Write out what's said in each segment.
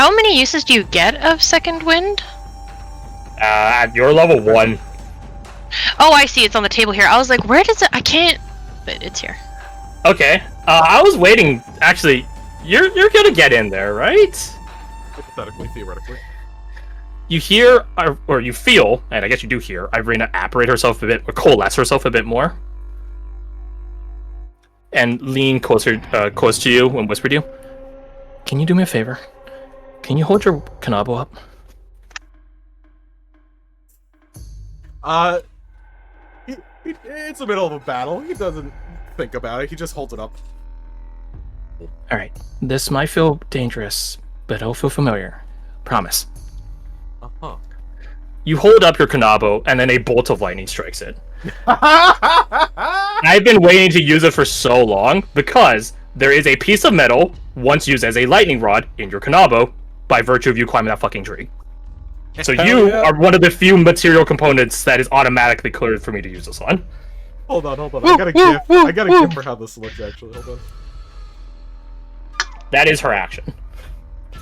How many uses do you get of Second Wind? At your level 1. Oh, I see. It's on the table here. I was like, where does it... I can't... But it's here. Okay. I was waiting. Actually, you're gonna get in there, right? Hypothetically, theoretically. You hear, or you feel, and I guess you do hear, Irina apparate herself a bit, or coalesce herself a bit more. And lean close to you and whisper to you. Can you do me a favor? Can you hold your Kanabo up? It's the middle of a battle. He doesn't think about it. He just holds it up. Alright. This might feel dangerous, but it'll feel familiar. Promise. Uh-huh. You hold up your Kanabo, and then a bolt of lightning strikes it. I've been waiting to use it for so long, because there is a piece of metal, once used as a lightning rod, in your Kanabo, by virtue of you climbing that fucking tree. So you are one of the few material components that is automatically cleared for me to use this on. Hold on. I got a gift. I got a gift for how this looks, actually. Hold on. That is her action.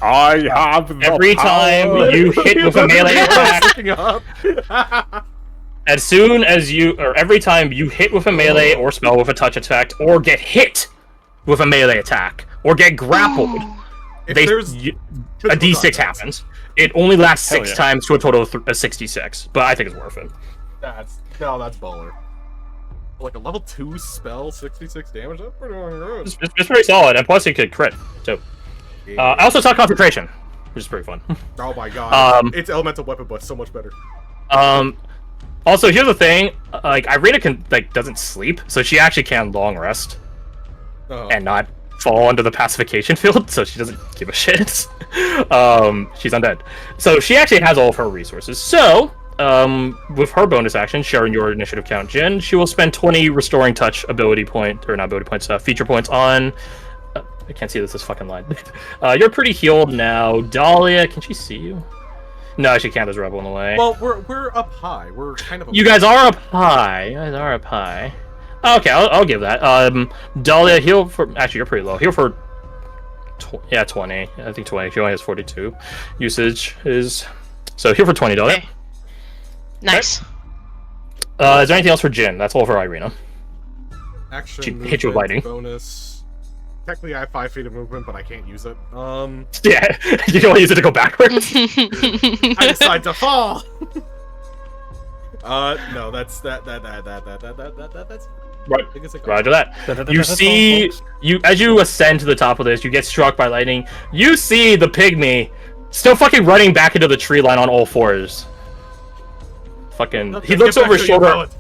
I have the Every time you hit with a melee attack, as soon as you, or every time you hit with a melee or spell with a touch attack, or get hit with a melee attack, or get grappled, a d6 happens. It only lasts 6 times to a total of 66, but I think it's worth it. That's baller. Like a level 2 spell, 66 damage? That's pretty good. It's pretty solid, and plus you could crit, too. I also saw concentration, which is pretty fun. Oh my god. It's elemental weapon, but so much better. Also, here's the thing, like, Irina doesn't sleep, so she actually can long rest. And not fall under the pacification field, so she doesn't give a shit. She's undead. So she actually has all of her resources. So, with her bonus action, sharing your initiative count, Jin, she will spend 20 restoring touch ability point, or not ability points, feature points on... I can't see this fucking line. You're pretty healed now. Dahlia, can she see you? No, she can't. There's a rebel in the way. Well, we're up high. We're kind of. You guys are up high. Okay, I'll give that. Dahlia, heal for. Actually, you're pretty low. Heal for. 20. I think 20. She only has 42. Usage is. So heal for 20, Dahlia. Okay. Nice. Okay. Is there anything else for Jin? That's all for Irina. Action. She hit you with lightning. Bonus. Technically, I have 5 feet of movement, but I can't use it. Yeah, you don't want to use it to go backwards. I decide to fall. No, that's that's right. Roger that. You see, as you ascend to the top of this, you get struck by lightning. You see the pygmy still fucking running back into the tree line on all fours. Fucking, he looks over his shoulder.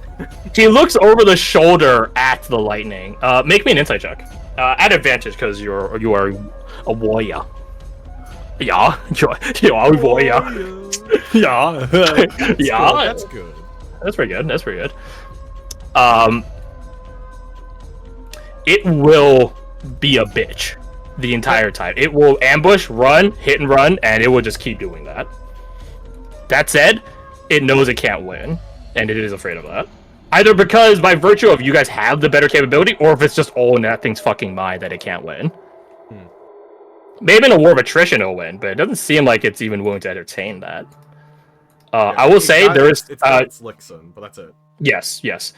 He looks over the shoulder at the lightning. Make me an insight check. At advantage, because you are a warrior. Yeah, you are a warrior. Yeah. That's good. That's pretty good. It will be a bitch the entire time. It will ambush, run, hit and run, and it will just keep doing that. That said, it knows it can't win, and it is afraid of that. Either because, by virtue of you guys have the better capability, or if it's just all in that thing's fucking mind that it can't win. Maybe in a war of attrition it'll win, but it doesn't seem like it's even willing to entertain that. I will say there is... It's got its Lixon, but that's it. Yes.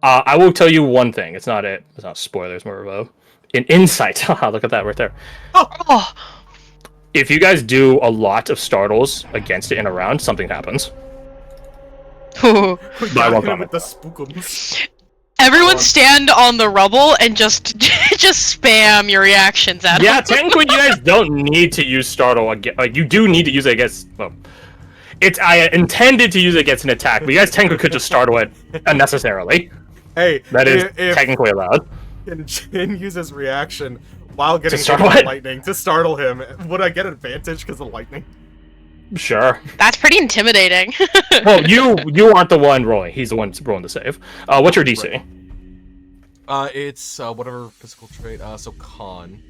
I will tell you one thing. It's not spoilers, more of an insight. Look at that right there. Oh! If you guys do a lot of startles against it in a round, something happens. Everyone stand on the rubble and just spam your reactions at Yeah, him. technically you guys don't need to use startle again. Like, you do need to use it against... Well, I intended to use it against an attack, but you guys technically could just startle it unnecessarily. Hey, that is technically allowed. And Jin uses reaction while getting hit by lightning to startle him. Would I get advantage because of lightning? Sure. That's pretty intimidating. Well, you aren't the one rolling. He's the one rolling the save. What's your DC? Right. It's whatever physical trait. So con.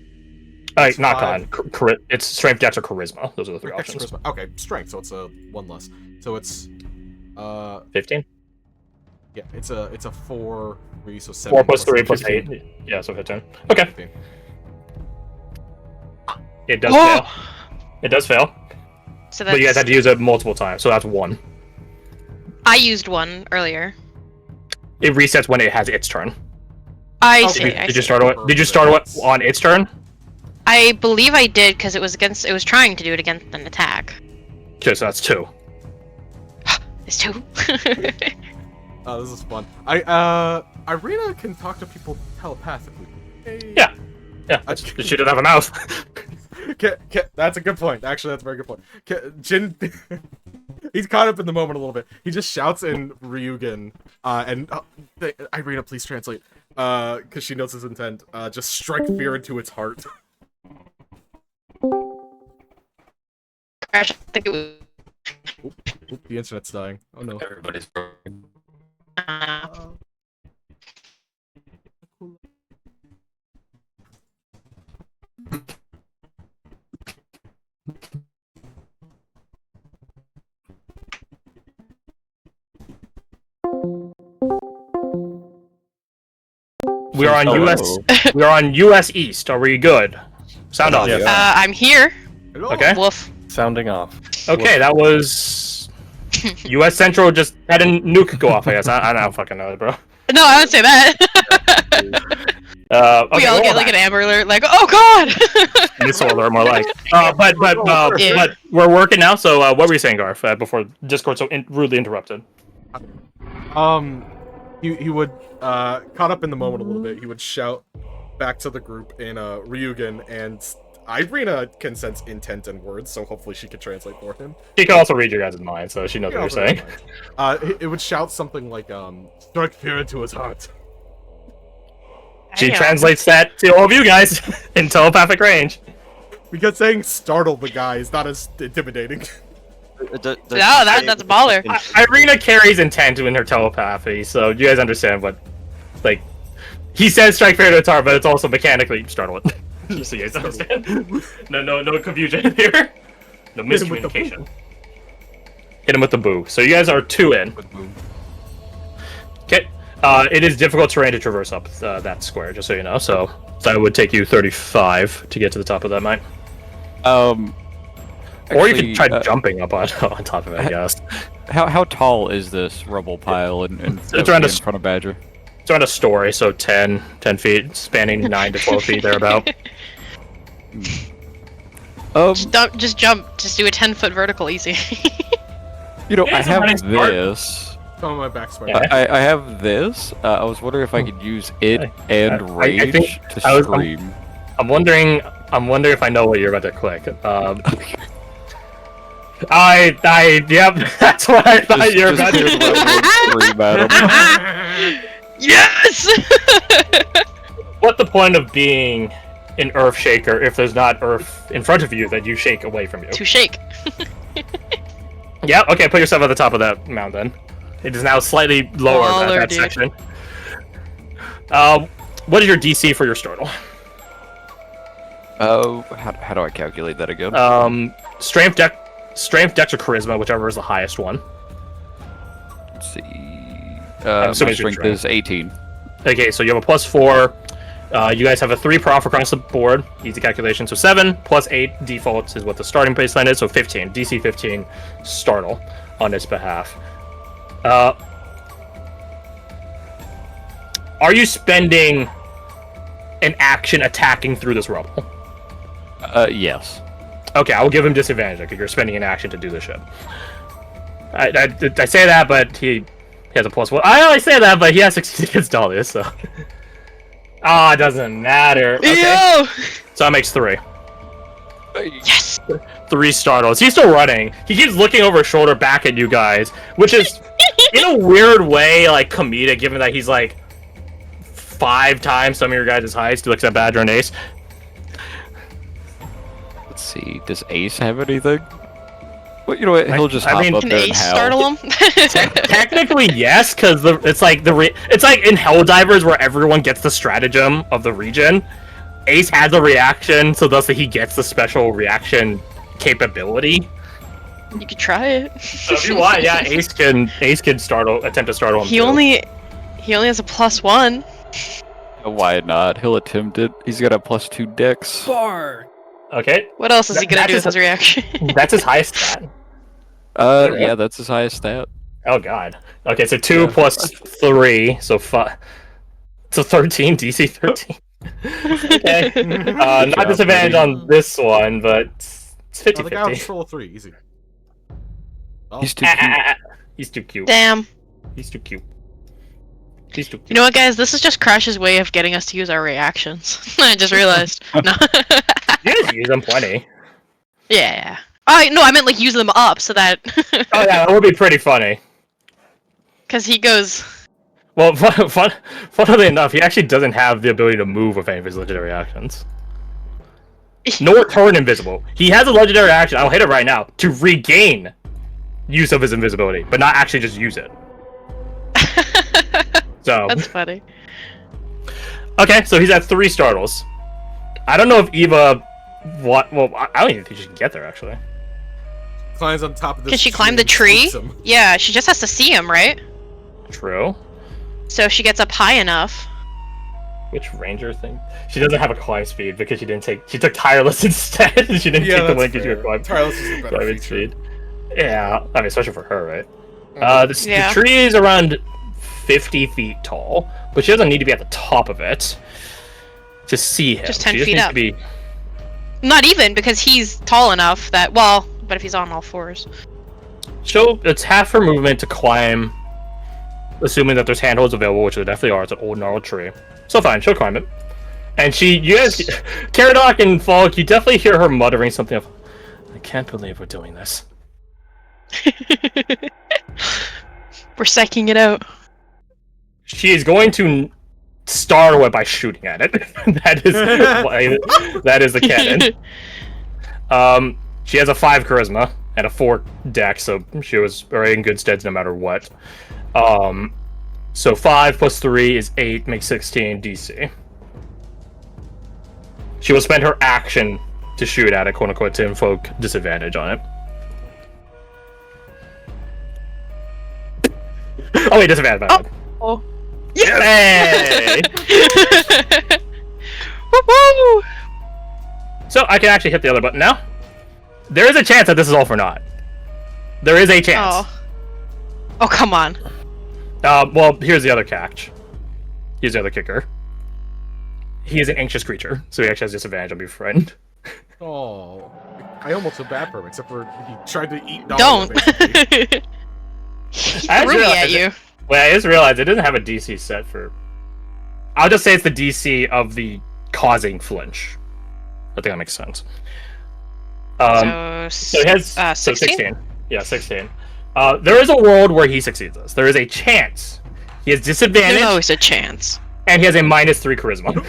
Not con. It's strength, dex, or charisma. Those are the 3 options. Charisma. Okay, strength. So it's a 1 less. So it's 15. Yeah, it's a 4, 3, so 7. 4 plus 3 plus 8. Yeah, so 15. Okay. 15. It does fail. It does fail. So that's... But you guys had to use it multiple times, so that's 1. I used 1 earlier. It resets when it has its turn. I see. Did you start it on its turn? I believe I did because it was against. It was trying to do it against an attack. Okay, so that's 2. It's 2. Oh, this is fun. Irina can talk to people telepathically. Hey. Yeah. She doesn't have a mouth. That's a good point. Actually, that's a very good point. Jin, he's caught up in the moment a little bit. He just shouts in Ryugen, Irina, please translate, because she knows his intent. Just strike fear into its heart. Crash, I think it was... Oop, the internet's dying. Oh no. Everybody's broken. We are on We are on US East. Are we good? Sound off. I'm here. Hello? Okay. Woof. Sounding off. Okay, that was US Central. Just had a nuke go off. I guess I don't fucking know, bro. No, I would say that. Okay, we all get like an Amber Alert, like, oh god! Missile alert, more like. But we're working now. So what were you saying, Garth? Before Discord so rudely interrupted. He would caught up in the moment a little bit. He would shout back to the group in Ryugen, and Irina can sense intent in words, so hopefully she could translate for him. She can also read your guys' mind, so she knows what you're saying. It would shout something like, strike fear into his heart. She translates that to all of you guys in telepathic range. Because saying startle the guy is not as intimidating. No, that's a baller. Irina carries intent in her telepathy, so you guys understand what, like, he says strike fear to its heart, but it's also mechanically startle it. Just so you guys understand. No confusion here. No miscommunication. Hit him with the boo. So you guys are 2 in. Okay. It is difficult terrain to traverse up that square, just so you know. So that would take you 35 to get to the top of that mine. Or you could try jumping up on top of it, I guess. How tall is this rubble pile it's around in front of Badger? It's around a story, so 10 feet, spanning 9 to 12 feet, thereabout. Just jump. Just do a 10-foot vertical, easy. You know, I have this. Some of my back smart. I have this. I was wondering if I could use it and rage to scream. I'm wondering if I know what you're about to click. Yep, that's what I thought you were about to scream at him. Yes! What's the point of being an earth shaker if there's not earth in front of you that you shake away from you? To shake. Yeah, okay, put yourself at the top of that mountain. It is now slightly lower than that section. What is your DC for your startle? Oh, how do I calculate that again? Strength, Dex, or Charisma, whichever is the highest one. Let's see. My strength is 18. Okay, so you have a +4. You guys have a 3 per off across the board. Easy calculation. So 7 plus 8 defaults is what the starting baseline is. So 15. DC 15 startle on its behalf. Are you spending an action attacking through this rubble? Yes. Okay, I will give him disadvantage because you're spending an action to do this shit. I say that, but he has a +1. I only say that, but he has succeeded against Dahlia, so. It doesn't matter. Okay. Yo! So that makes 3. Yes! 3 startles. He's still running. He keeps looking over his shoulder back at you guys, which is, in a weird way, like, comedic, given that he's, like, 5 times some of your guys' heights. He looks at Badger and Ace. Let's see. Does Ace have anything? Well, you know what? He'll just hop up can there Ace and howl. startle him? Technically, yes, because it's like it's like in Helldivers where everyone gets the stratagem of the region. Ace has a reaction, so thus he gets the special reaction capability. You could try it. So if you want, yeah, Ace can attempt to startle him. He only has a +1. Why not? He'll attempt it. He's got a +2 dex. Bar. Okay. What else is he gonna do with his reaction? That's his highest stat. Yeah, that's his highest stat. Oh god. Okay, so 2 plus 3, so 5. So 13, DC 13. Okay. Not disadvantage on this one, but it's 50-50. The guy with control 3, easy. Oh. He's too cute. He's too cute. Damn. He's too cute. He's too cute. You know what, guys? This is just Crash's way of getting us to use our reactions. I just realized. No. You guys use them plenty. Yeah. Oh, no, I meant like use them up so that... Oh yeah, that would be pretty funny. Because he goes... Well, funnily enough, he actually doesn't have the ability to move with any of his legendary actions. Nor turn invisible. He has a legendary action, I'll hit it right now, to regain use of his invisibility, but not actually just use it. So... That's funny. Okay, so he's at 3 startles. I don't know if Eva... Well, I don't even think she can get there, actually. Climbs on top of this. Can she climb the tree? Yeah, she just has to see him, right? True. So if she gets up high enough. Which ranger thing? She doesn't have a climb speed because she didn't take. She took tireless instead. She didn't take the link because she could climb. Tireless is the better speed. Yeah, I mean, especially for her, right? Yeah. The tree is around 50 feet tall, but she doesn't need to be at the top of it to see him. Just 10 she feet needs up. To be... Not even, because he's tall enough that, well, but if he's on all 4s. It's half her movement to climb, assuming that there's handholds available, which there definitely are. It's an old gnarled tree. So fine, she'll climb it. And you guys, Caradoc and Falk, you definitely hear her muttering something of, I can't believe we're doing this. We're psyching it out. She is going to startle it by shooting at it. that is the canon. She has a 5 charisma and a 4 dex, so she was very in good stead no matter what. So 5 plus 3 is 8, makes 16 DC. She will spend her action to shoot at it, quote unquote, to invoke disadvantage on it. Oh wait, disadvantage. Oh. Yay! Woo-hoo! So I can actually hit the other button now. There is a chance that this is all for naught. There is a chance. Oh, come on. Well, here's the other catch. Here's the other kicker. He is an anxious creature, so he actually has disadvantage on being friend. Oh, I almost feel bad for him, except for he tried to eat. Don't. He threw me at you. Well, I just realized it doesn't have a DC set for... I'll just say it's the DC of the causing flinch. I think that makes sense. So he has 16? Yeah, 16. There is a world where he succeeds this. There is a chance. He has disadvantage. There's always a chance. And he has a -3 charisma.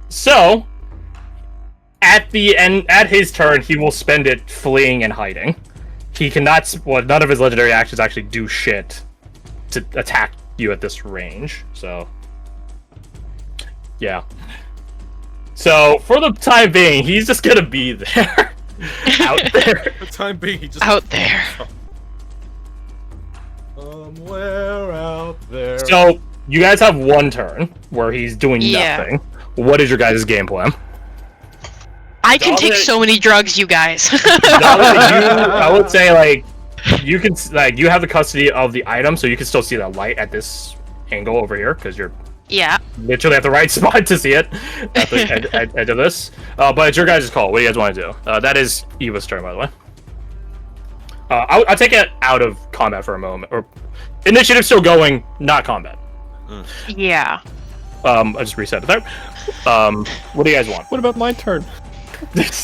So, at the end, at his turn, he will spend it fleeing and hiding. He cannot. Well, none of his legendary actions actually do shit to attack you at this range. So, yeah. So for the time being, he's just gonna be there, out there. For the time being, he just out there. Somewhere out there. So you guys have one turn where he's doing nothing. What is your guys' game plan? I can take so many drugs, you guys. I would say like you can you have the custody of the item, so you can still see the light at this angle over here because you're literally at the right spot to see it at the edge of this. But it's your guys' call. What do you guys want to do? That is Eva's turn, by the way. I'll take it out of combat for a moment, or initiative still going, not combat. Yeah. I just reset it there. What do you guys want? What about my turn?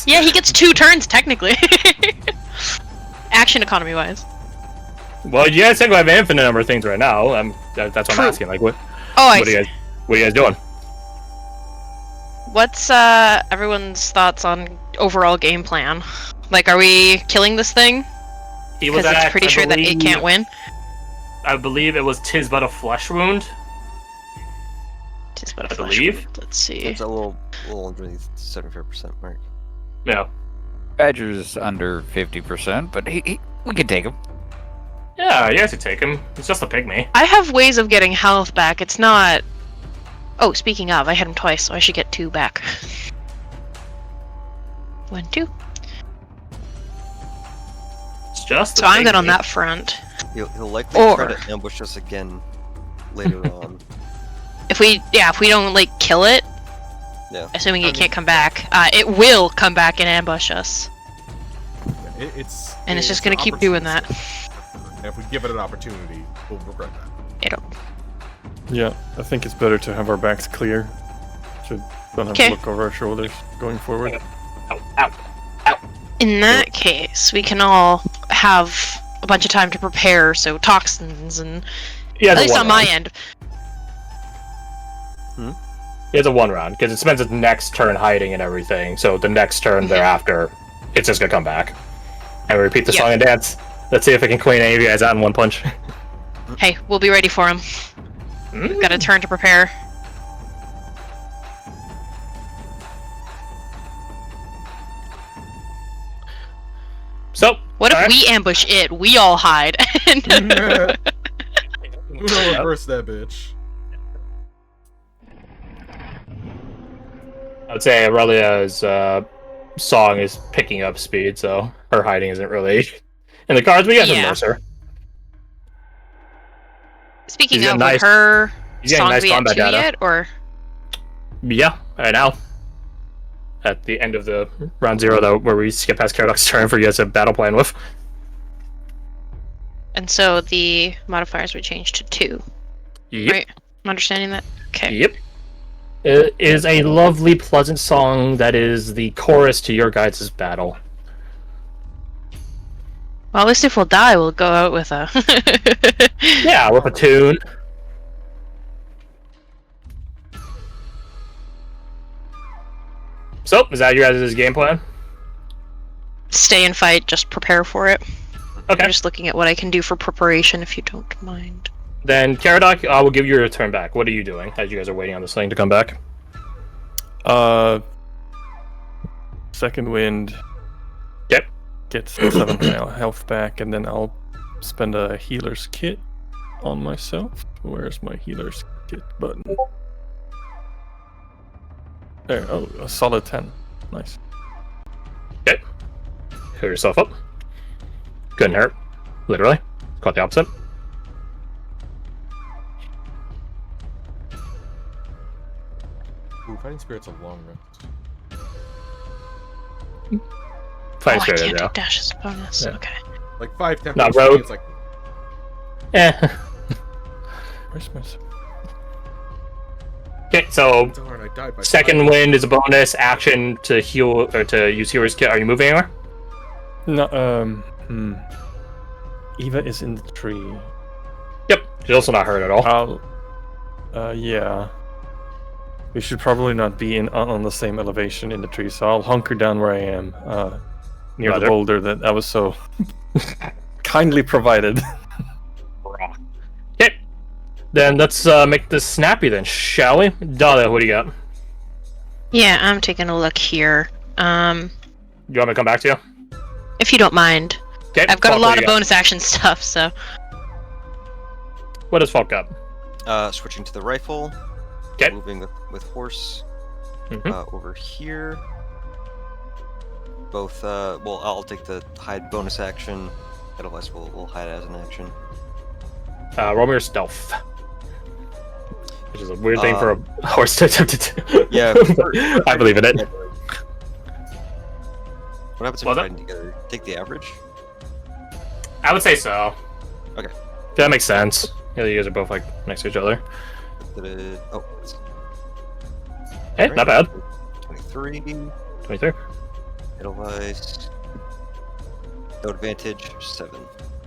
Yeah, he gets 2 turns technically. Action economy wise. Well, you guys think I have an infinite number of things right now. That's what I'm asking. Like, what? Oh, what are you guys doing? What's everyone's thoughts on overall game plan? Like, are we killing this thing? Because it's pretty sure that it can't win. I believe it was "'Tis but a flesh wound." "'Tis but a flesh wound." Let's see. It's a little underneath the 75% mark. Yeah. Badger's under 50%, but we can take him. Yeah, you guys can take him. It's just a pygmy. I have ways of getting health back. It's not Oh, speaking of, I hit him twice, so I should get 2 back. 1, 2. It's just. So I'm good on that front. He'll likely try to ambush us again later on. If we don't like kill it, assuming it can't come back, it will come back and ambush us. Yeah, it's just gonna keep doing that. And if we give it an opportunity, we'll regret that. It'll. Yeah, I think it's better to have our backs clear. So don't have to look over our shoulders going forward. In that case, we can all have a bunch of time to prepare, so toxins and... at least on my end. It's a 1 round, because it spends its next turn hiding and everything, so the next turn thereafter, it's just gonna come back. And we repeat the song and dance. Let's see if I can clean any of you guys out in 1 punch. Hey, we'll be ready for him. We've got a turn to prepare. So, what if we ambush it? We all hide. We'll reverse that bitch. I would say Aurelia's song is picking up speed, so her hiding isn't really in the cards. We got some Mercer. Speaking of, would her song be at 2 yet, or? Yeah, right now. At the end of the round 0, though, where we skip past Caradox's turn for you guys to battle plan with. And so the modifiers would change to 2. Yep. Right? I'm understanding that? Okay. Yep. It is a lovely, pleasant song that is the chorus to your guys' battle. Well, at least if we'll die, we'll go out with a... yeah, with a tune. So, is that your guys' game plan? Stay and fight, just prepare for it. Okay. I'm just looking at what I can do for preparation, if you don't mind. Then, Caradoc, I will give you your turn back. What are you doing as you guys are waiting on this thing to come back? Second wind. Yep. Gets 7 health back, and then I'll spend a healer's kit on myself. Where's my healer's kit button? There, oh, a solid 10. Nice. Okay. Heal yourself up. Couldn't hurt. Literally. Quite the opposite. Ooh, Fighting Spirit's a long rest. Fighting Spirit, I can't do dash as a bonus. Yeah. Okay. Like 5 temp. Not rogue. It's like... Where's my... Okay, so second wind is a bonus action to heal or to use healer's kit. Are you moving anywhere? No. Eva is in the tree. Yep, she's also not hurt at all. Yeah. We should probably not be on the same elevation in the tree, so I'll hunker down where I am, near the boulder that I was so kindly provided. Okay, then let's make this snappy then, shall we? Dahlia, what do you got? Yeah, I'm taking a look here. You want me to come back to you? If you don't mind. Okay, I've got a lot of bonus action stuff, so... What does Falk got? Switching to the rifle. Okay. Moving with horse over here. Both, well, I'll take the hide bonus action. Otherwise, we'll hide as an action. Roll me your stealth. Which is a weird thing for a horse to attempt to do. Yeah. I believe in it. What happens if we're fighting together? Take the average? I would say so. Okay. That makes sense. Yeah, you guys are both like next to each other. Oh. Hey, not bad. 23. 23. Edelweiss. No advantage, 7.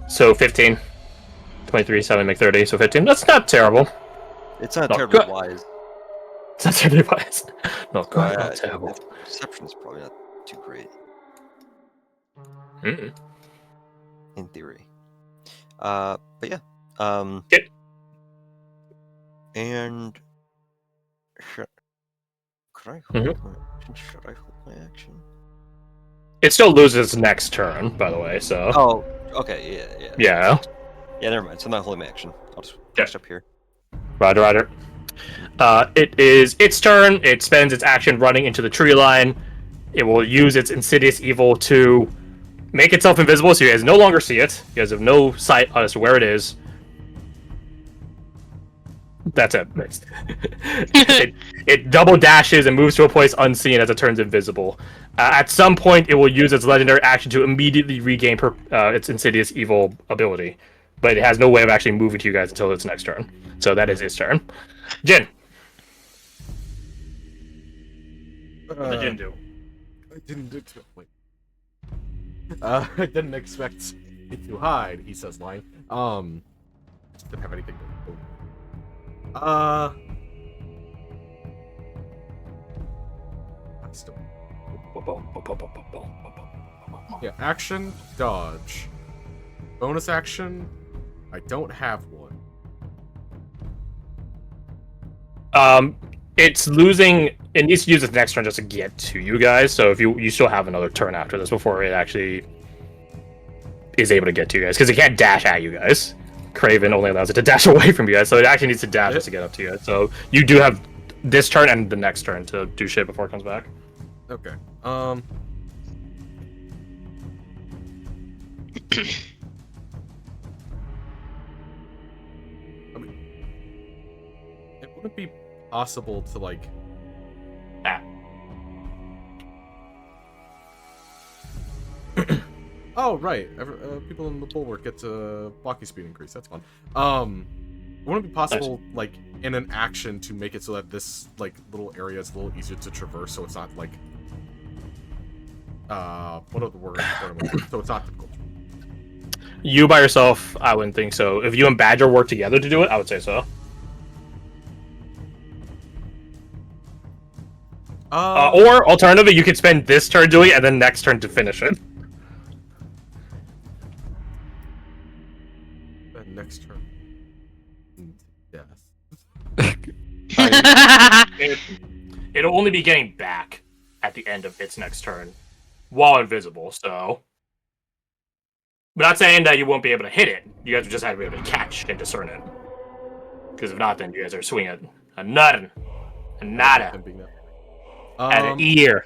So 15. 23, 7, make 30, so 15. That's not terrible. It's not terribly wise. It's not terribly wise. Not terrible. Perception is probably not too great. In theory. But yeah. Okay. And could I hold my action? Should I hold my action? It still loses next turn, by the way, so... Oh, okay, yeah. Yeah. Yeah, never mind. So I'm not holding my action. I'll just dash up here. Roger. It is its turn. It spends its action running into the tree line. It will use its Insidious Evil to make itself invisible, so you guys no longer see it. You guys have no sight as to where it is. That's it. It double dashes and moves to a place unseen as it turns invisible. At some point, it will use its legendary action to immediately regain its Insidious Evil ability. But it has no way of actually moving to you guys until its next turn. So that is its turn. Jin. What did Jin do? I didn't wait. I didn't expect it to hide, he says, lying. Just didn't have anything to do. I still. Yeah, action, dodge. Bonus action, I don't have one. It's losing. It needs to use its next turn just to get to you guys. So if you still have another turn after this before it actually is able to get to you guys, because it can't dash at you guys. Craven only allows it to dash away from you guys, so it actually needs to dash just to get up to you guys. So you do have this turn and the next turn to do shit before it comes back. Okay. I mean, it wouldn't be possible to like. Oh right, people in the bulwark get blocky speed increase. That's fun. Wouldn't it be possible, like, in an action to make it so that this like little area is a little easier to traverse, so it's not like what are the words? So it's not difficult. You by yourself, I wouldn't think so. If you and Badger work together to do it, I would say so. Or alternatively, you could spend this turn doing it and then next turn to finish it. Next turn. Yes. It'll only be getting back at the end of its next turn while invisible, so. I'm not saying that you won't be able to hit it. You guys will just have to be able to catch and discern it. Because if not, then you guys are swinging a nothing. A nada. At an ear.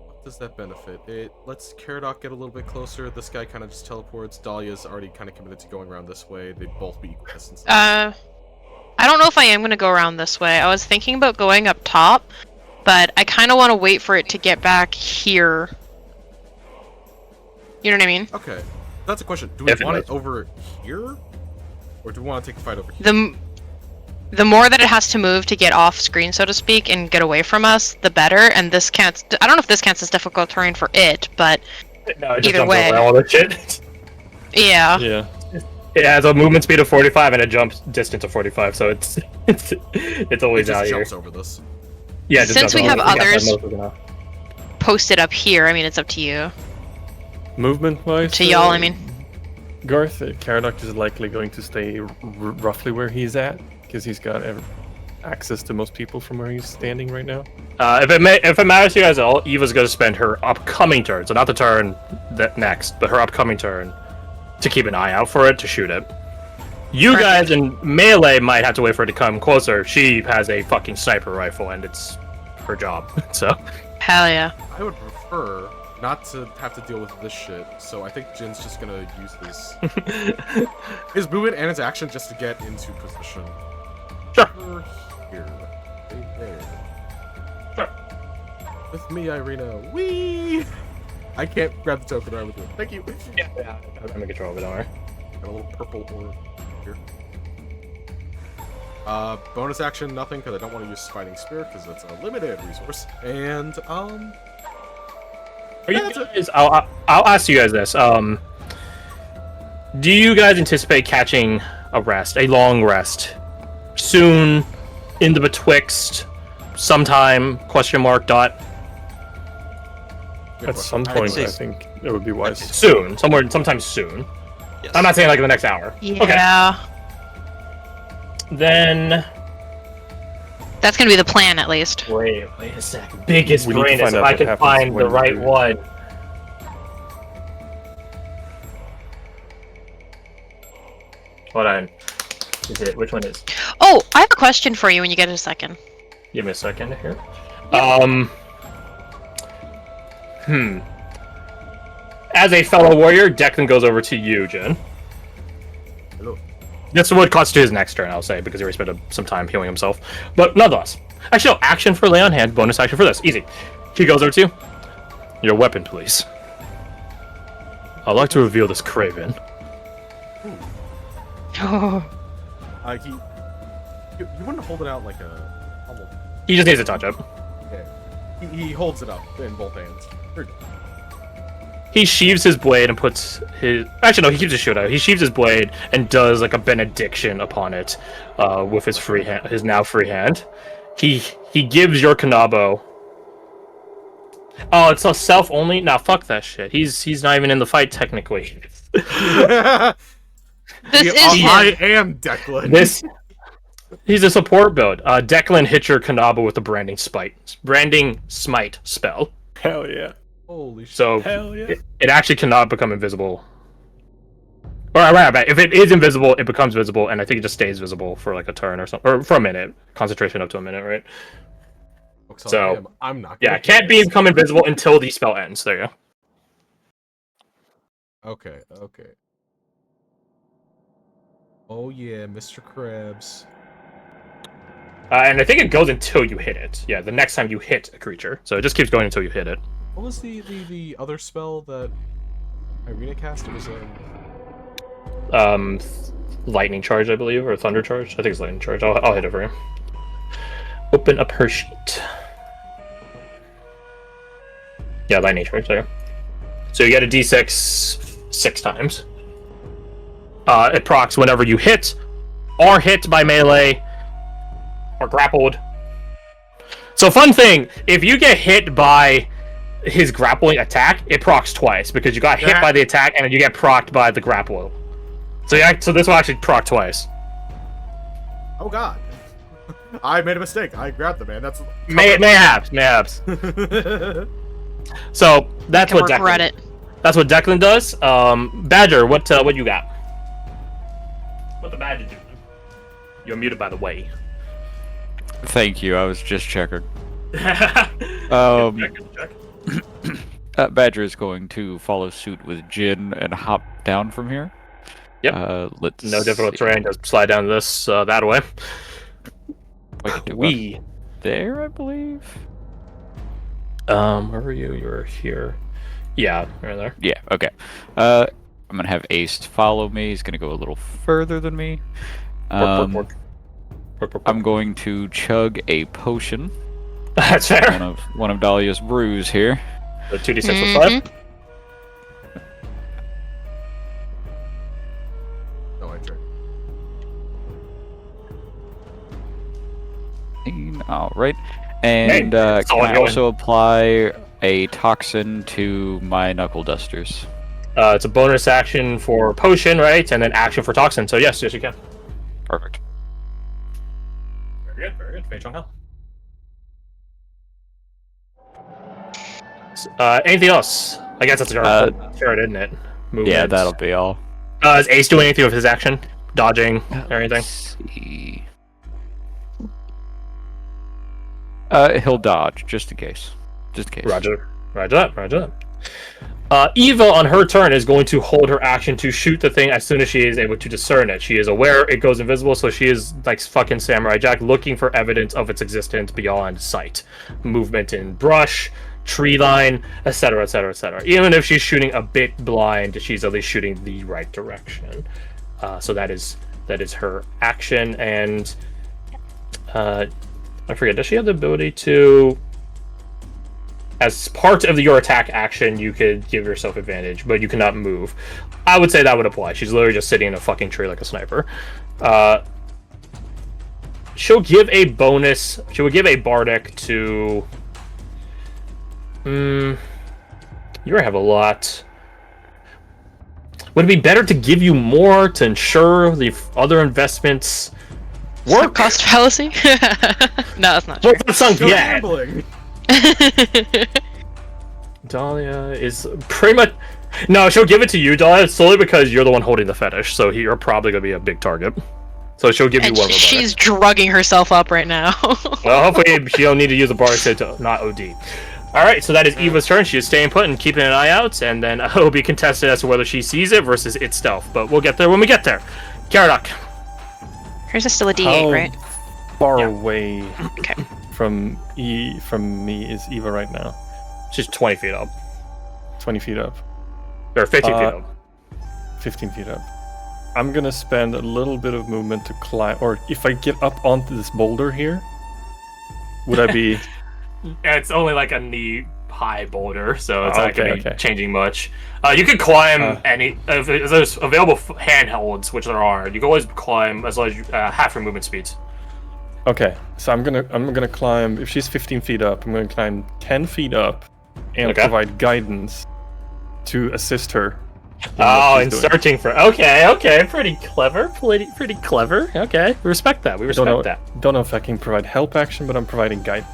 What does that benefit? It lets Caradoc get a little bit closer. This guy kind of just teleports. Dahlia's already kind of committed to going around this way. They'd both be equal distance. I don't know if I am going to go around this way. I was thinking about going up top, but I kind of want to wait for it to get back here. You know what I mean? Okay. That's a question. Do we want it over here? Or do we want to take the fight over here? The more that it has to move to get off screen, so to speak, and get away from us, the better. And this counts. I don't know if this counts as difficult terrain for it, but no, it just either way. Over all that shit. Yeah. Yeah. It has a movement speed of 45 and a jump distance of 45, so it's always out here. Jumps over this. Yeah. Since we have others posted up here, I mean, it's up to you. Movement-wise. To y'all, I mean. Garth, Caradoc is likely going to stay roughly where he's at, because he's got access to most people from where he's standing right now. If it matters to you guys at all, Eva's going to spend her upcoming turn, so not the turn that next, but her upcoming turn, to keep an eye out for it, to shoot it. You guys in melee might have to wait for it to come closer. She has a fucking sniper rifle, and it's her job, so. Hell yeah. I would prefer not to have to deal with this shit, so I think Jin's just gonna use his movement and his action just to get into position. Sure. Here. Right there. Sure. With me, Irina. Whee! I can't grab the token right with you. Thank you. Yeah. I'm in control of it, don't worry. Got a little purple orb here. Bonus action, nothing, because I don't want to use Fighting Spirit, because it's a limited resource. And, Are you guys, I'll ask you guys this. Do you guys anticipate catching a long rest, soon, in the betwixt, sometime, question mark, dot? At some point, I think it would be wise. Soon, sometime soon. Yes. I'm not saying like in the next hour. Yeah. Okay. Then... That's gonna be the plan, at least. Wait a sec. Biggest We need to brain is find if out I what can happens find when the you right do it. one. Hold on. Is it? Which one is? Oh, I have a question for you when you get a second. Give me a second here. As a fellow warrior, Declan goes over to you, Jin. Hello. This would cost his next turn, I'll say, because he already spent some time healing himself. But nonetheless. Actually, no, action for lay on hand, bonus action for this. Easy. He goes over to you. Your weapon, please. I'd like to reveal this craven. Oh. You wouldn't hold it out like a... Almost. He just needs a touch-up. Okay. He holds it up in both hands. Very good. He sheaves his blade and puts his... Actually, no, he keeps his shield out. He sheaves his blade and does, like, a benediction upon it with his free hand, his now free hand. He gives your Kanabo... Oh, it's a self-only? Nah, fuck that shit. He's not even in the fight, technically. This is him. I am Declan. He's a support build. Declan hits your Kanabo with a branding smite spell. Hell yeah. Holy shit. So Hell yeah. it actually cannot become invisible. Or right. If it is invisible, it becomes visible, and I think it just stays visible for like a turn or something, or for a minute. Concentration up to a minute, right? So I'm not. Yeah, can't become invisible until the spell ends. There you go. Okay. Oh yeah, Mr. Krabs. And I think it goes until you hit it. Yeah, the next time you hit a creature. So it just keeps going until you hit it. What was the other spell that Irina cast? It was Lightning charge, I believe, or thunder charge. I think it's lightning charge. I'll hit it for you. Open up her sheet. Yeah, lightning charge there. So you get a d6 6 times. It procs whenever you hit, are hit by melee, or grappled. So fun thing, if you get hit by his grappling attack, it procs twice because you got hit by the attack and then you get procced by the grapple. So yeah, so this will actually proc twice. Oh god. I made a mistake. I grabbed the man. That's Mayhaps. So that's what Declan. That's what Declan does. Badger, what you got? What the Badger do? You're muted, by the way. Thank you. I was just checking. Check. Badger is going to follow suit with Jin and hop down from here. Yep. Let's no difficult see. terrain. Just slide down this that way. We there, I believe. Where were you? You were here. Yeah, right there. Yeah. Okay. I'm gonna have Ace follow me. He's gonna go a little further than me. Work. I'm going to chug a potion. That's fair. One of Dahlia's brews here. The 2d6 plus 5. No, I tried. All right. And can I also apply a toxin to my knuckle dusters? It's a bonus action for potion, right? And then action for toxin. So yes, you can. Perfect. Very good. Fei Chong Hao. Anything else? I guess that's a turn, isn't it? Movement. Yeah, that'll be all. Is Ace doing anything with his action? Dodging or anything? Let's see. He'll dodge, just in case. Roger that. Eva, on her turn, is going to hold her action to shoot the thing as soon as she is able to discern it. She is aware it goes invisible, so she is like fucking Samurai Jack, looking for evidence of its existence beyond sight. Movement in brush, tree line, etc. Even if she's shooting a bit blind, she's at least shooting the right direction. So that is her action, and I forget, does she have the ability to, as part of your attack action, you could give yourself advantage, but you cannot move? I would say that would apply. She's literally just sitting in a fucking tree like a sniper. She'll give a bonus. She would give a bardic to... you already have a lot. Would it be better to give you more to ensure the other investments work? Cost fallacy? No, that's not true. Well, that's sunk yet. Gambling. Dahlia is pretty much... No, she'll give it to you, Dahlia, solely because you're the one holding the fetish, so you're probably going to be a big target. So she'll give you And one more she's drugging herself up right now. Well, hopefully she don't need to use a bonus hit to not OD. Alright, so that is Eva's turn. She is staying put and keeping an eye out, and then it will be contested as to whether she sees it versus its stealth. But we'll get there when we get there. Caradoc. Hers is still a D8, How right? far Yeah. away Okay. from me is Eva right now? She's 20 feet up. 20 feet up. Or 15 feet up. 15 feet up. I'm gonna spend a little bit of movement to climb, or if I get up onto this boulder here, would I be... It's only like a knee-high boulder, so it's Oh, not going to okay. be changing much. You can climb any... If there's available handholds, which there are, you can always climb as long as you half your movement speeds. Okay, so I'm gonna climb. If she's 15 feet up, I'm gonna climb 10 feet up and Okay. provide guidance to assist her. in what Oh, she's and doing. searching for... Okay, pretty clever. Pretty clever. Okay, we respect that. We Don't know, respect that. don't know if I can provide help action, but I'm providing guidance.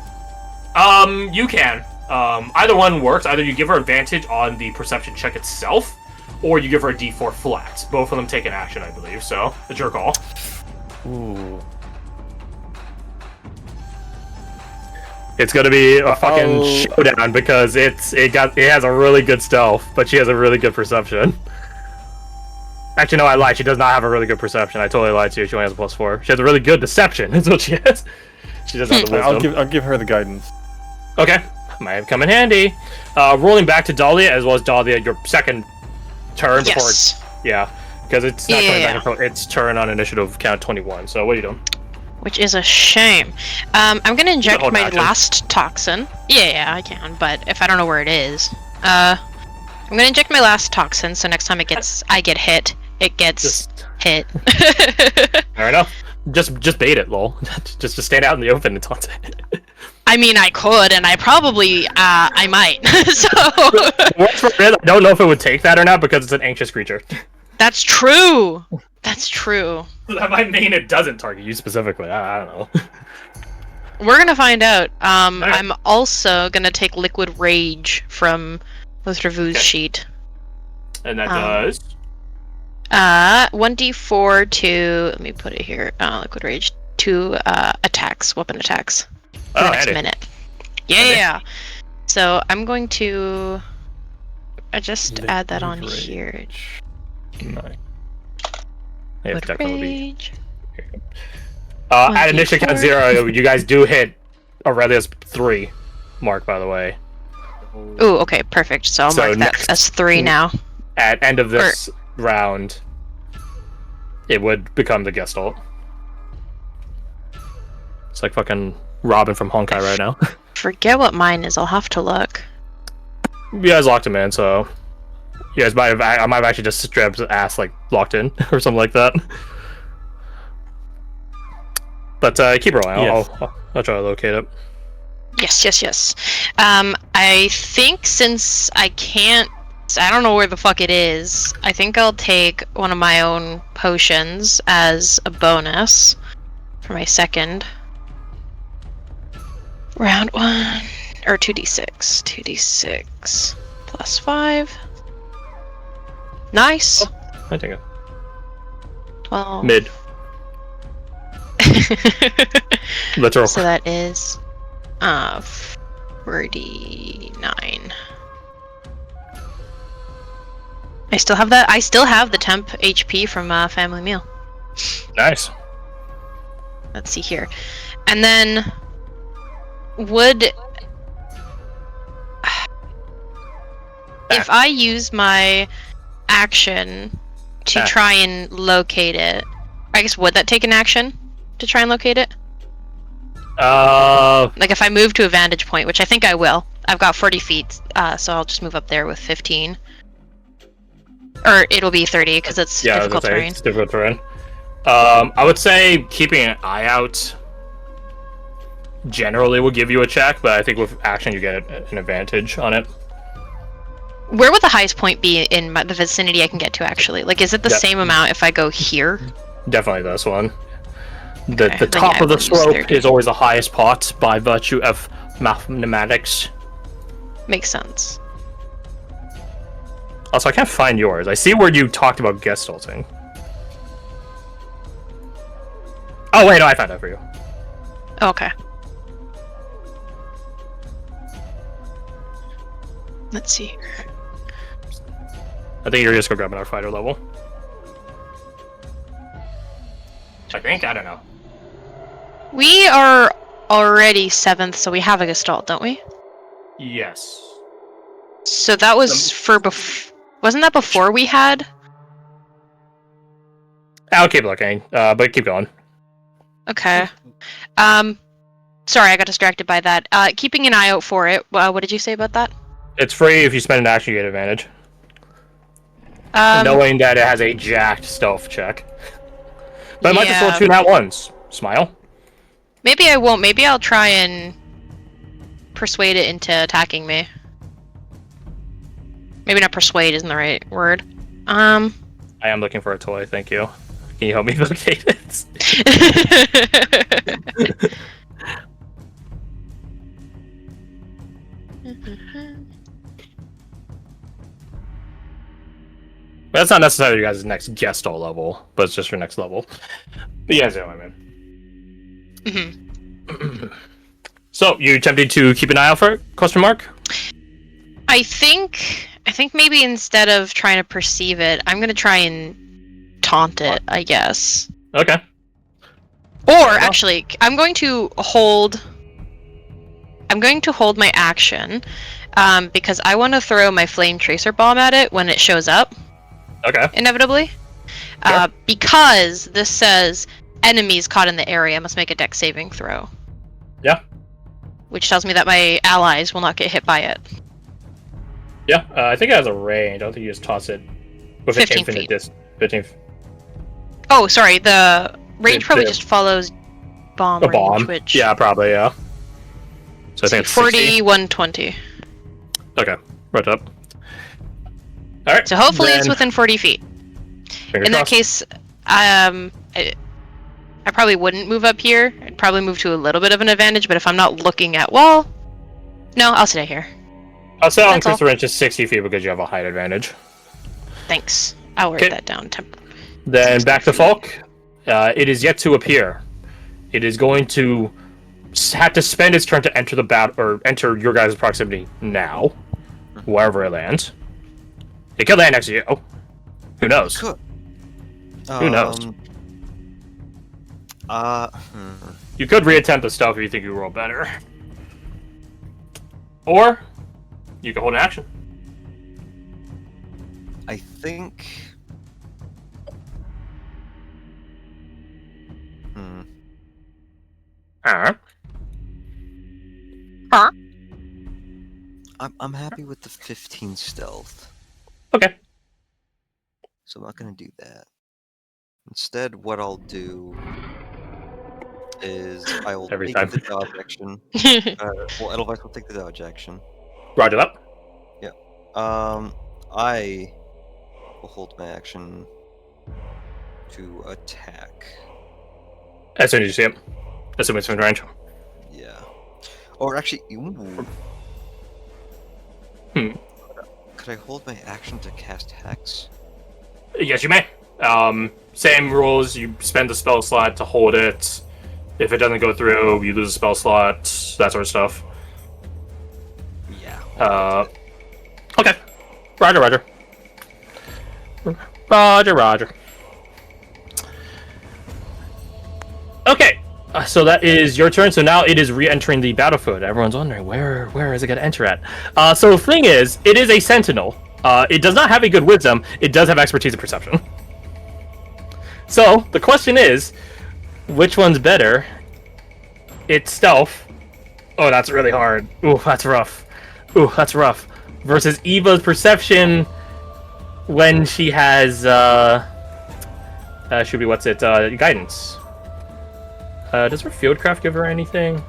You can. Either one works. Either you give her advantage on the perception check itself, or you give her a D4 flat. Both of them take an action, I believe, so it's your call. Ooh. It's gonna be a fucking showdown because it has a really good stealth, but she has a really good perception. Actually, no, I lied. She does not have a really good perception. I totally lied to you. She only has a +4. She has a really good deception. That's what she has. She doesn't have the wisdom. I'll give her the guidance. Okay, might have come in handy. Rolling back to Dahlia, as well as Dahlia, your second turn before Yes. because it's not coming Yeah. back until its turn on initiative count 21. So what are you doing? Which is a shame. I'm gonna inject hold my action. last toxin. Yeah, I can, but if I don't know where it is. I'm gonna inject my last toxin, so next time I get hit, it gets Just hit. fair enough. Just bait it, lol. just stand out in the open and taunt it. I mean, I could, and I probably, I might. So What's for it? I don't know if it would take that or not because it's an anxious creature. that's true. That's true. That might mean it doesn't target you specifically. I don't know. We're gonna find out. Alright. I'm also gonna take liquid rage from Lothravu's Okay. sheet. And that does. 1d4 to, let me put it here, liquid rage, 2 attacks, weapon attacks, for the next handy. minute. Yeah! So I'm going to just add that on Liquid here. rage. Nice. Yeah, Liquid definitely would be. rage. At initiative count 1d4. 0, you guys do hit Aurelia's 3 mark, by the way. Ooh, okay, perfect. So I'll So mark that next- as 3 now. At end of this round, it would become the Gestalt. It's like fucking Robin from Honkai right now. Forget what mine is, I'll have to look. You guys locked him in, so you guys I might have actually just strapped his ass like locked in or something like that. But keep rolling. Yes. I'll try to locate it. Yes. I think since I don't know where the fuck it is, I think I'll take one of my own potions as a bonus for my second round 1, or 2d6 plus 5. Nice. I take it. 12. Mid. Literal. So that is 49. I still have that. I still have the temp HP from Family Meal. Nice. Let's see here. And then would if I use my action to try and locate it, I guess would that take an action to try and locate it? Like if I move to a vantage point, which I think I will. I've got 40 feet, so I'll just move up there with 15. Or it'll be 30 because it's difficult terrain. It's difficult terrain. I would say keeping an eye out generally will give you a check, but I think with action you get an advantage on it. Where would the highest point be in the vicinity I can get to, actually? Like, is it the same amount if I go here? Definitely this one. Okay, The then top yeah, of the I will use slope 30. is always the highest pot by virtue of mathematics. Makes sense. Also, I can't find yours. I see where you talked about gestalting. Oh wait, no, I found out for you. Okay. Let's see. I think you're just gonna grab another fighter level. I think, I don't know. We are already 7th, so we have a Gestalt, don't we? Yes. So that was for wasn't that before we had? I'll keep looking, but keep going. Okay. Sorry, I got distracted by that. Keeping an eye out for it. What did you say about that? It's free if you spend an action, you get advantage. Um, Knowing that it has a jacked stealth check. But I might just roll yeah. 2 nat ones. Smile. Maybe I won't. Maybe I'll try and persuade it into attacking me. Maybe not persuade isn't the right word. I am looking for a toy, thank you. Can you help me locate it? That's not necessarily your guys' next Gestalt level, but it's just your next level. But you guys know what I mean. So, you attempted to keep an eye out for it? Question mark? I think maybe instead of trying to perceive it, I'm gonna try and taunt it, I guess. Okay. Or actually, I'm going to hold my action, because I want to throw my flame tracer bomb at it when it shows up. Okay. Inevitably. Sure. Because this says enemies caught in the area must make a dex saving throw. Yeah. Which tells me that my allies will not get hit by it. Yeah, I think it has a range. I don't think you just toss it with an 15 infinite feet. distance. 15 Oh, sorry, the range probably the- just follows bomb A range, bomb. which... Yeah, probably, yeah. So I think it's 40, 60. 120. Okay, right up. Alright. So hopefully it's then- within 40 feet. fingers In that crossed. case, I probably wouldn't move up here. I'd probably move to a little bit of an advantage, but if I'm not looking at wall... No, I'll stay here. I'll say on That's all. Crystal Range is 60 feet because you have a height advantage. Thanks. I'll write Okay. that down. Then back to Falk. It is yet to appear. It is going to have to spend its turn to enter the battle or enter your guys' proximity now, wherever it lands. It could land next to you. Who knows? Could. Who knows? Hmm. You could reattempt the stuff if you think you roll better, or you can hold an action. I think. Hmm. I'm happy with the 15 stealth, Okay. so I'm not gonna do that. Instead, what I'll do is I will Every take time. the dodge action. Well, Edelweiss will take the dodge action. Roger that. I will hold my action to attack. As soon as you see him. Assuming it's in range. Yeah. Or actually, could I hold my action to cast Hex? Yes, you may. Same rules. You spend the spell slot to hold it. If it doesn't go through, you lose a spell slot. That sort of stuff. Yeah. Okay. Roger. Roger. Okay. So that is your turn. So now it is re-entering the battlefield. Everyone's wondering where is it going to enter at? So the thing is, it is a sentinel. It does not have a good wisdom. It does have expertise and perception. So the question is, which one's better? It's stealth. Oh, that's really hard. Ooh, that's rough. Versus Eva's perception when she has should be guidance. Does her fieldcraft give her anything?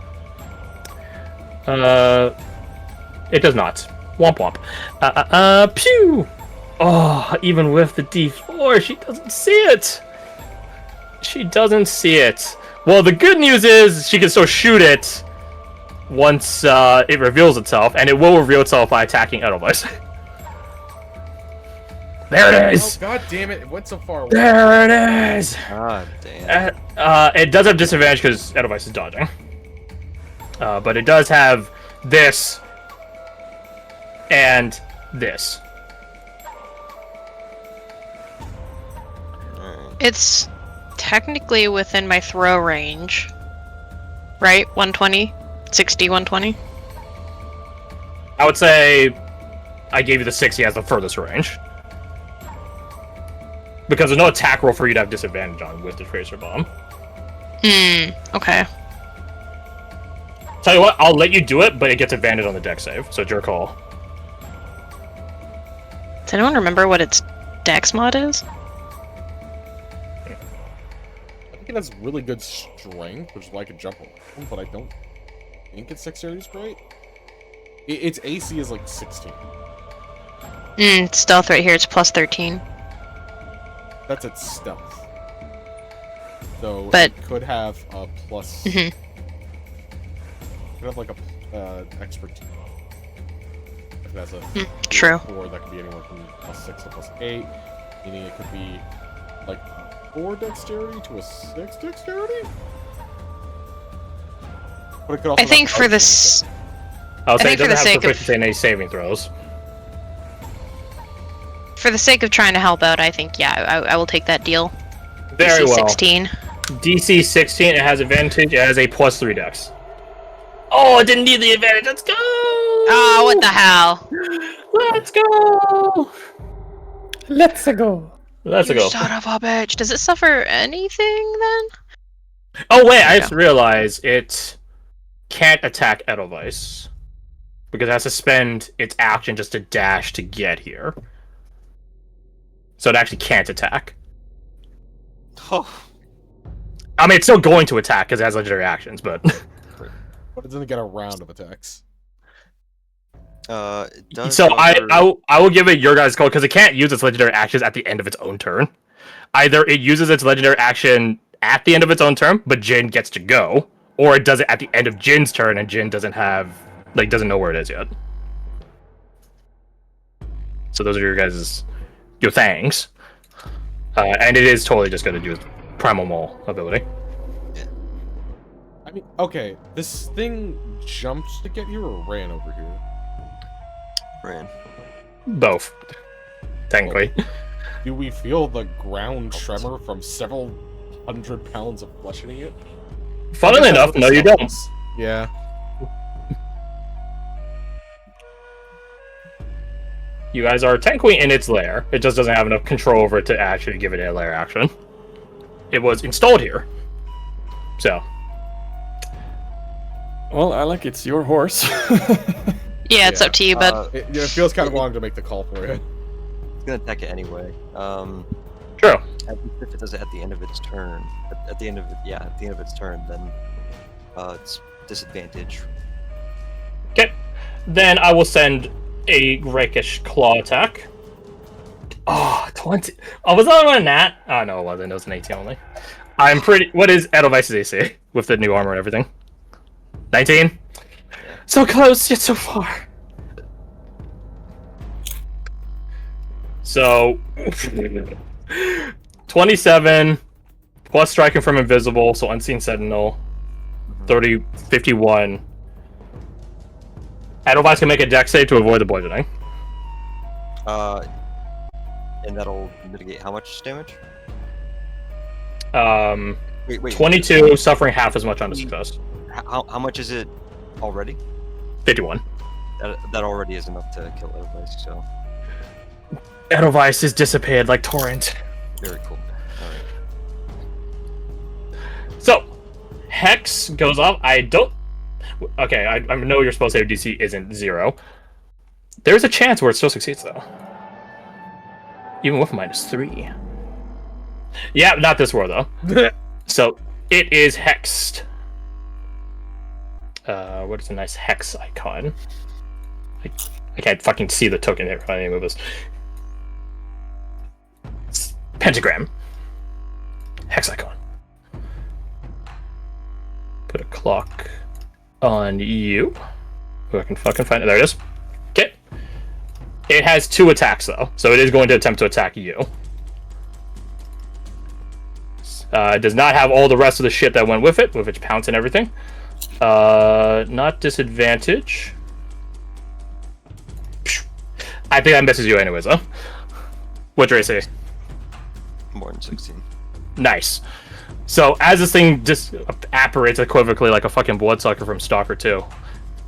It does not. Womp womp. Pew! Oh, even with the D4, she doesn't see it. Well, the good news is she can still shoot it once it reveals itself, and it will reveal itself by attacking Edelweiss. There it is! Oh, god damn it, it went so far away. There it is! God damn. It does have disadvantage because Edelweiss is dodging. But it does have this and this. It's technically within my throw range. Right? 120? 60, 120? I would say I gave you the 60 as the furthest range. Because there's no attack roll for you to have disadvantage on with the Tracer Bomb. Okay. Tell you what, I'll let you do it, but it gets advantage on the dex save, so it's your call. Does anyone remember what its Garth-Mod is? I think it has really good strength, which is why I can jump around, but I don't think its dexterity is great. Its AC is like 16. Stealth right here, it's plus 13. That's its stealth. So But- it could have a plus... Mhm. Could have like a expertise. It has a True. 4 that could be anywhere from +6 to +8, meaning it could be like 4 dexterity to a 6 dexterity. But it could also I think have for outside this... I'll say think it for doesn't the have sake of- proficiency in any saving throws. For the sake of trying to help out, I think, yeah, I will take that deal. Very DC well. 16. DC 16, it has advantage, it has a +3 dex. Oh, it didn't need the advantage, let's go! Oh, what the hell? Let's go! Let's go. Let's You go. son of a bitch. Does it suffer anything, then? Oh wait, I just realized it can't attack Edelweiss. Because it has to spend its action just to dash to get here. So it actually can't attack. Oh. I mean, it's still going to attack because it has legendary actions, but... But it doesn't get a round of attacks. It does So cover- I will give it your guys' call because it can't use its legendary actions at the end of its own turn. Either it uses its legendary action at the end of its own turn, but Jin gets to go, or it does it at the end of Jin's turn and Jin doesn't have doesn't know where it is yet. So those are your guys' thanks. And it is totally just going to do its Primal Maul ability. I mean, okay, this thing jumped to get here or ran over here? Ran. Both, technically. Do we feel the ground tremor from several hundred pounds of flesh in it? Funnily enough, no, you don't. Yeah. You guys are technically in its lair. It just doesn't have enough control over it to actually give it a lair action. It was installed here. So. Well, Alec, it's your horse. Yeah, it's up to you, bud. It feels kind of long to make the call for you. It's gonna attack it anyway. True. If it does it at the end of its turn, at the end of its turn, then it's disadvantage. Okay. Then I will send a rakish claw attack. Oh, 20. Oh, was that one a nat? Oh, no, it wasn't. It was an 18 only. I'm pretty... What is Edelweiss's AC with the new armor and everything? 19? So close, yet so far. So... 27, plus striking from invisible, so unseen sentinel. 30, 51. Edelweiss can make a dex save to avoid the bludgeoning. And that'll mitigate how much damage? Wait. 22, suffering half as much on a success. How much is it already? 51. That already is enough to kill Edelweiss, so... Edelweiss is dissipated like torrent. Very cool. Alright. So, Hex goes up. I don't... Okay, I know your spell save DC isn't 0. There's a chance where it still succeeds, though. Even with -3. Yeah, not this world, though. So, it is hexed. What is a nice hex icon? I can't fucking see the token here. I need to move this. It's pentagram. Hex icon. Put a clock on you. Who I can fucking find it. There it is. Okay. It has 2 attacks though, so it is going to attempt to attack you. It does not have all the rest of the shit that went with its pounce and everything. Not disadvantage. I think that misses you anyways, though. What's your AC? More than 16. Nice. So as this thing just apparates equivocally like a fucking bloodsucker from Stalker 2,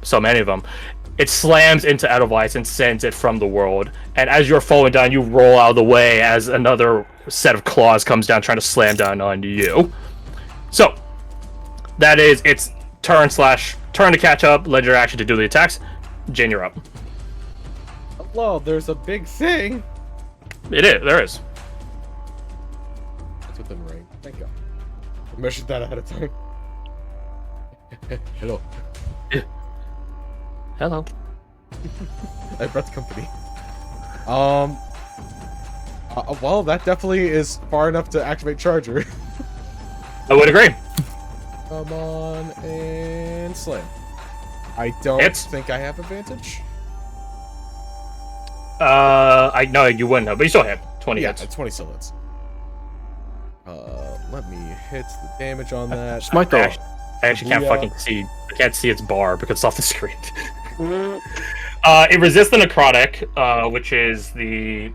so many of them, it slams into Edelweiss and sends it from the world. And as you're falling down, you roll out of the way as another set of claws comes down, trying to slam down onto you. So that is its turn to catch up, legendary action to do the attacks. Jin, you're up. Hello, there's a big thing. There is. It's within range. Thank God. I measured that ahead of time. Hello. Hello. I brought the company. Well, that definitely is far enough to activate Charger. I would agree. Come on and slam. I don't think I have advantage. I know you wouldn't have, but you still hit 20 hits. 20 still hits. Let me hit the damage on that. Smite though. I actually can't fucking see. I can't see its bar because it's off the screen. It resists the necrotic, which is the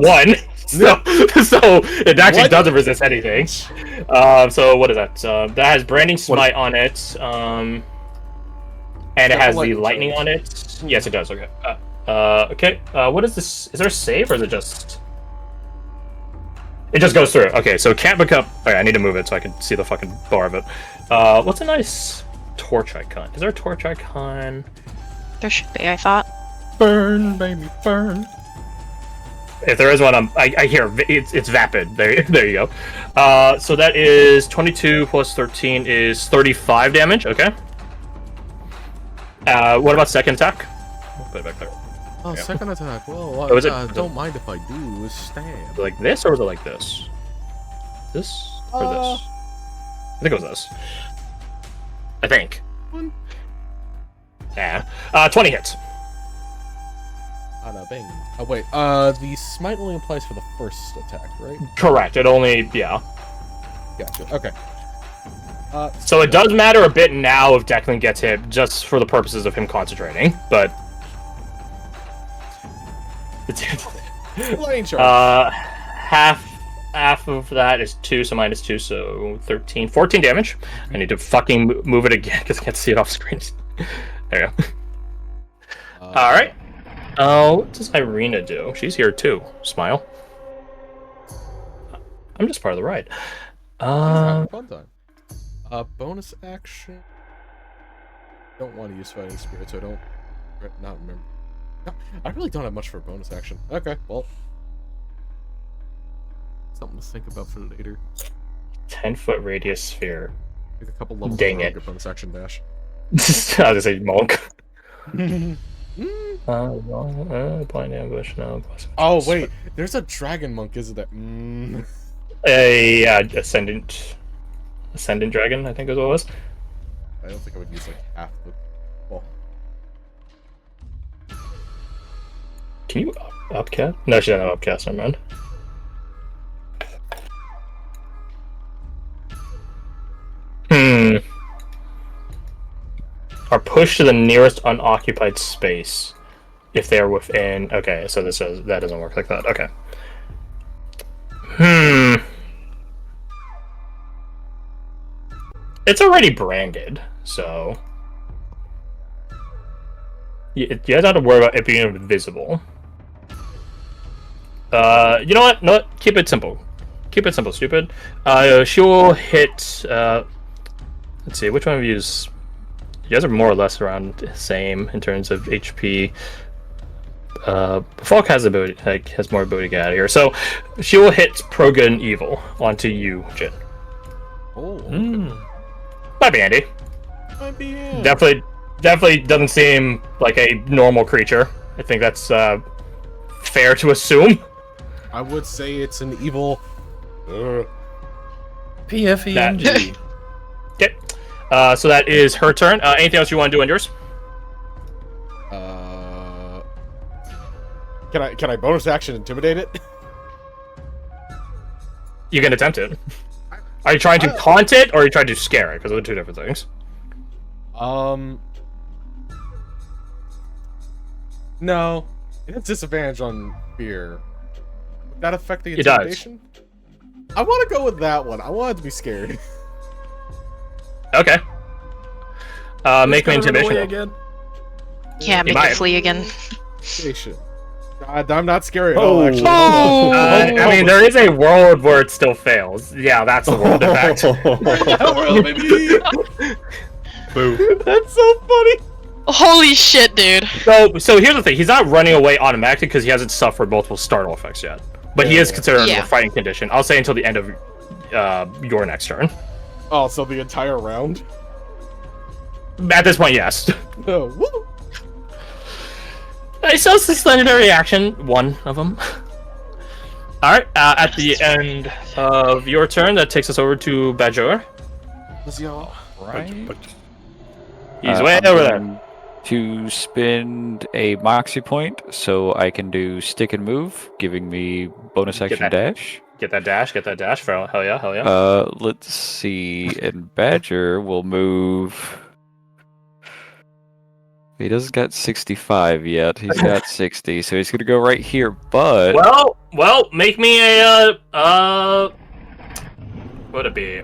one. So it actually doesn't resist anything. So what is that? That has branding smite on it. And it has the lightning on it. Yes, it does. Okay. Okay. What is this? Is there a save or is it just? It just goes through. Okay, so it can't become. Okay, I need to move it so I can see the fucking bar of it. What's a nice torch icon? Is there a torch icon? There should be, I thought. Burn, baby, burn. If there is one, I hear it's vapid. There you go. So that is 22 plus 13 is 35 damage. Okay. What about second attack? I'll put it back there. Oh, yeah. Second attack. Well, don't mind if I do. Stab. Like this, or was it like this? This or this? I think it was this. I think. Yeah. 20 hits. Bang. Oh wait. The smite only applies for the first attack, right? Correct. It only, yeah. Gotcha. Okay. So it does matter a bit now if Declan gets hit, just for the purposes of him concentrating, but. Half of that is 2, so minus 2, so 13, 14 damage. I need to fucking move it again because I can't see it off screen. There you go. Alright. What does Irina do? She's here too. Smile. I'm just part of the ride. Fun time. Bonus action. Don't want to use fighting spirit, so I don't not remember. No, I really don't have much for a bonus action. Okay, well. Something to think about for later. 10-foot radius sphere. Take a couple levels. Dang it. Bonus action dash. I was gonna say monk. Blind ambush, no. Oh, wait. There's a dragon monk, isn't there? Yeah, Ascendant dragon, I think is what it was. I don't think I would use like half the. Well. Can you upcast? No, she doesn't have upcast, never mind. Are pushed to the nearest unoccupied space if they are within. Okay, so this says that doesn't work like that. Okay. It's already branded, so you guys have to worry about it being invisible. You know what? No, keep it simple. Keep it simple, stupid. She will hit. Let's see, which one of you is? You guys are more or less around the same in terms of HP. Falk has ability, has more ability to get out of here. So she will hit Pro Good and Evil onto you, Jin. Oh. Might be handy. Might be handy. Definitely doesn't seem like a normal creature. I think that's fair to assume. I would say it's an evil. PFENG. Okay. So that is her turn. Anything else you want to do on yours? Can I bonus action intimidate it? You can attempt it. Are you trying to taunt it, or are you trying to scare it? Because those are two different things. No. It has disadvantage on fear. Would that affect the It does. intimidation? I want to go with that one. I want it to be scared. Okay. Make me intimidation roll. again. Yeah, make it flee again. Intimidation. I'm not scary at all, actually. I mean, there is a world where it still fails. Yeah, that's the world, in fact. That world, baby! Boo. That's so funny! Holy shit, dude. So here's the thing. He's not running away automatically because he hasn't suffered multiple startle effects yet. But he is considered a fighting condition. I'll say until the end of your next turn. Oh, so the entire round? At this point, yes. Oh, woo! So it's this legendary action, one of them. Alright, at the end of your turn, that takes us over to Bajor. Right. He's way over there. To spend a moxie point, so I can do stick and move, giving me bonus action dash. Get that dash, hell yeah, hell yeah. Let's see, and Badger will move. He doesn't got 65 yet. He's got 60, so he's gonna go right here. But well, make me a what would it be?